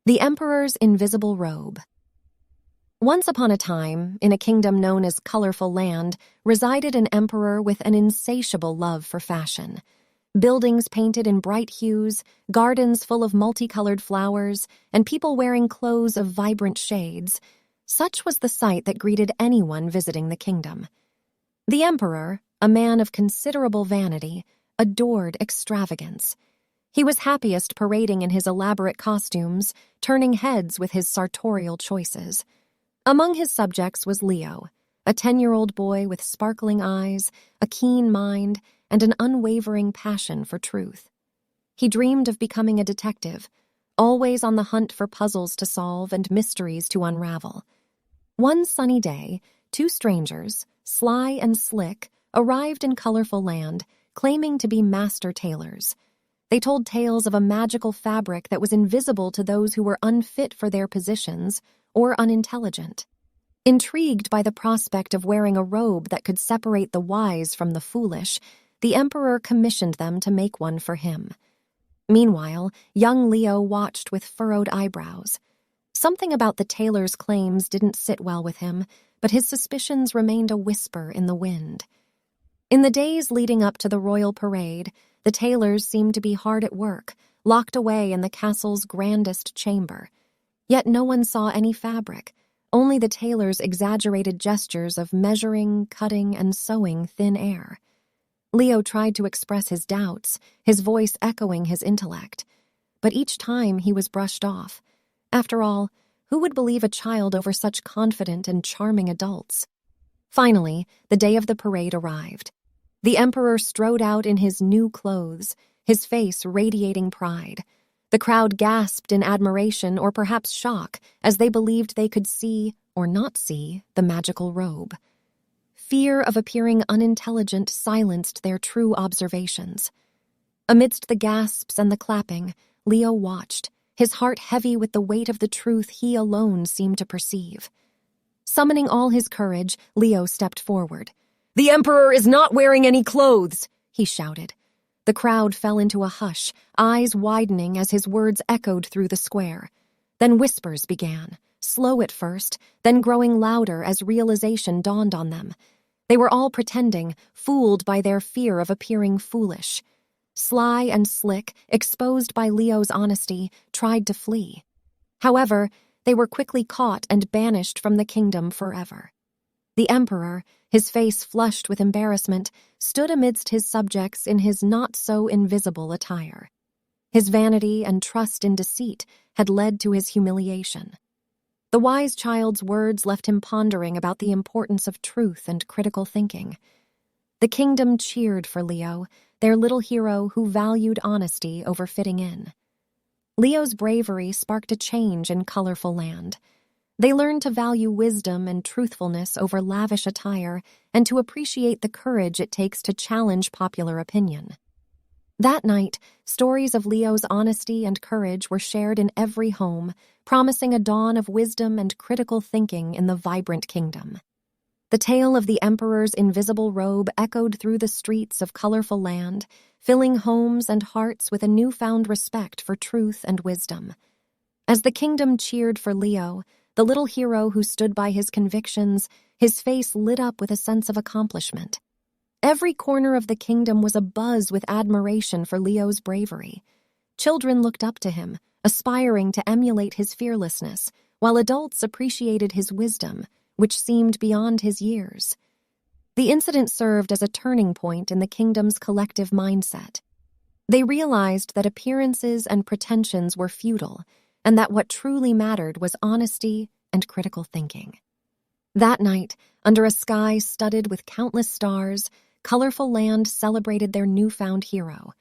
The Emperor's Invisible Robe. Once upon a time, in a kingdom known as Colorful Land, resided an emperor with an insatiable love for fashion. Buildings painted in bright hues, gardens full of multicolored flowers, and people wearing clothes of vibrant shades. Such was the sight that greeted anyone visiting the kingdom. The emperor, a man of considerable vanity, adored extravagance. He was happiest parading in his elaborate costumes, turning heads with his sartorial choices. Among his subjects was Leo, a 10-year-old boy with sparkling eyes, a keen mind, and an unwavering passion for truth. He dreamed of becoming a detective, always on the hunt for puzzles to solve and mysteries to unravel. One sunny day, two strangers, Sly and Slick, arrived in Colorful Land, claiming to be master tailors. They told tales of a magical fabric that was invisible to those who were unfit for their positions or unintelligent. Intrigued by the prospect of wearing a robe that could separate the wise from the foolish, the emperor commissioned them to make one for him. Meanwhile, young Leo watched with furrowed eyebrows. Something about the tailor's claims didn't sit well with him, but his suspicions remained a whisper in the wind. In the days leading up to the royal parade, the tailors seemed to be hard at work, locked away in the castle's grandest chamber. Yet no one saw any fabric, only the tailor's exaggerated gestures of measuring, cutting, and sewing thin air. Leo tried to express his doubts, his voice echoing his intellect. But each time he was brushed off. After all, who would believe a child over such confident and charming adults? Finally, the day of the parade arrived. The emperor strode out in his new clothes, his face radiating pride. The crowd gasped in admiration or perhaps shock as they believed they could see, or not see, the magical robe. Fear of appearing unintelligent silenced their true observations. Amidst the gasps and the clapping, Leo watched, his heart heavy with the weight of the truth he alone seemed to perceive. Summoning all his courage, Leo stepped forward. "The emperor is not wearing any clothes!" he shouted. The crowd fell into a hush, eyes widening as his words echoed through the square. Then whispers began, slow at first, then growing louder as realization dawned on them. They were all pretending, fooled by their fear of appearing foolish. Sly and Slick, exposed by Leo's honesty, tried to flee. However, they were quickly caught and banished from the kingdom forever. The emperor, his face flushed with embarrassment, stood amidst his subjects in his not-so-invisible attire. His vanity and trust in deceit had led to his humiliation. The wise child's words left him pondering about the importance of truth and critical thinking. The kingdom cheered for Leo, their little hero who valued honesty over fitting in. Leo's bravery sparked a change in Colorful Land. They learned to value wisdom and truthfulness over lavish attire and to appreciate the courage it takes to challenge popular opinion. That night, stories of Leo's honesty and courage were shared in every home, promising a dawn of wisdom and critical thinking in the vibrant kingdom. The tale of the emperor's invisible robe echoed through the streets of Colorful Land, filling homes and hearts with a newfound respect for truth and wisdom. As the kingdom cheered for Leo, the little hero who stood by his convictions, his face lit up with a sense of accomplishment. Every corner of the kingdom was abuzz with admiration for Leo's bravery. Children looked up to him, aspiring to emulate his fearlessness, while adults appreciated his wisdom, which seemed beyond his years. The incident served as a turning point in the kingdom's collective mindset. They realized that appearances and pretensions were futile, and that what truly mattered was honesty and critical thinking. That night, under a sky studded with countless stars, Colorful Land celebrated their newfound hero,